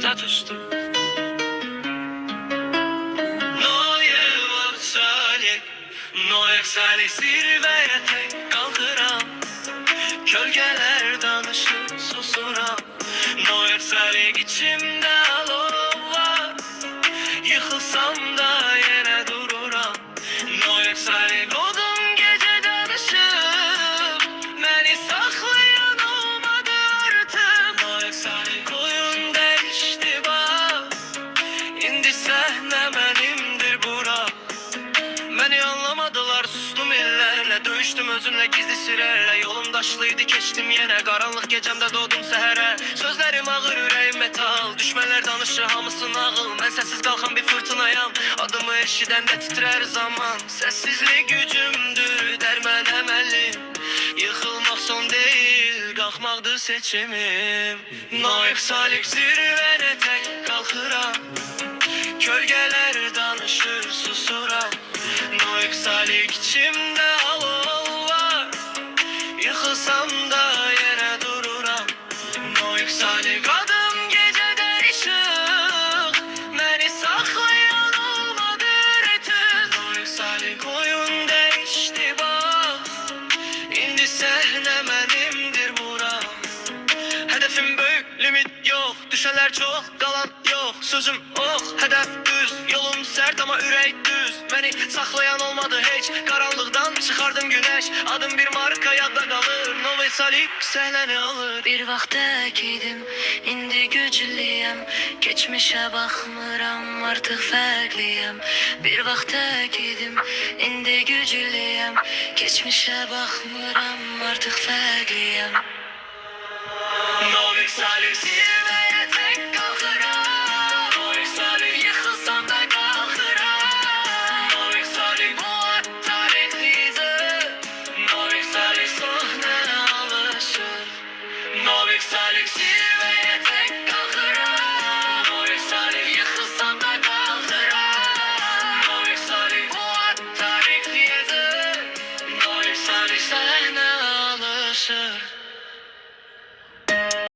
fürsət üstü. Noyak salik zirveye tek kaldıram. Kölgeler danışır susuram. Noyak salik içimde alov var. Yıkılsam da yine dururam. Noyak salik odum gece danışıp beni saklayan olmadı artık. Noyak salik oyun değişti bak. İndi sahne benimdir bura. Beni anlamadılar, sustum illerle. Dövüştüm özümle gizli sirerle. Yolum daşlıydı, geçtim yine. Karanlık gecemde doğdum sehere. Sözlerim ağır, yüreğim metal. Düşmeler danışır, hamısı nağıl. Ben sessiz kalkan bir fırtınayam. Adımı eşidende titrer zaman. Sessizlik gücümdür, derman emelim. Yıkılmak son değil, kalkmaktır seçimim. Naik salik zirvene tek kalkıram. Kölgeler danışır, susuram. Noyak salik içimde alov var. Yıkılsam da yine dururam. Noyak salik adım gecede ışık. Beni saklayan olmadı artık. Noyak salik oyun değişti bak. İndi sahne benimdir buram. Hedefim büyük, limit yok. Düşenler çok, kalan yok. Sözüm ok, hedef düz. Yolum sert ama ürək düz. Beni saklayan olmadı hiç. Karanlıktan çıkardım güneş. Adım bir marka yadda kalır. Novet salik səhləni alır. Bir vaxt idim, indi güclüyəm. Geçmişe bakmıram, artık fərqliyəm. Bir vaxt idim, indi güclüyəm. Geçmişe bakmıram, artık fərqliyəm. Novet salik zirveye tek kalkıram. Novet salik yıkılsam da kalkıram. Novet salik bu tarihlidir. Novet salik sahne alışır. Novet salik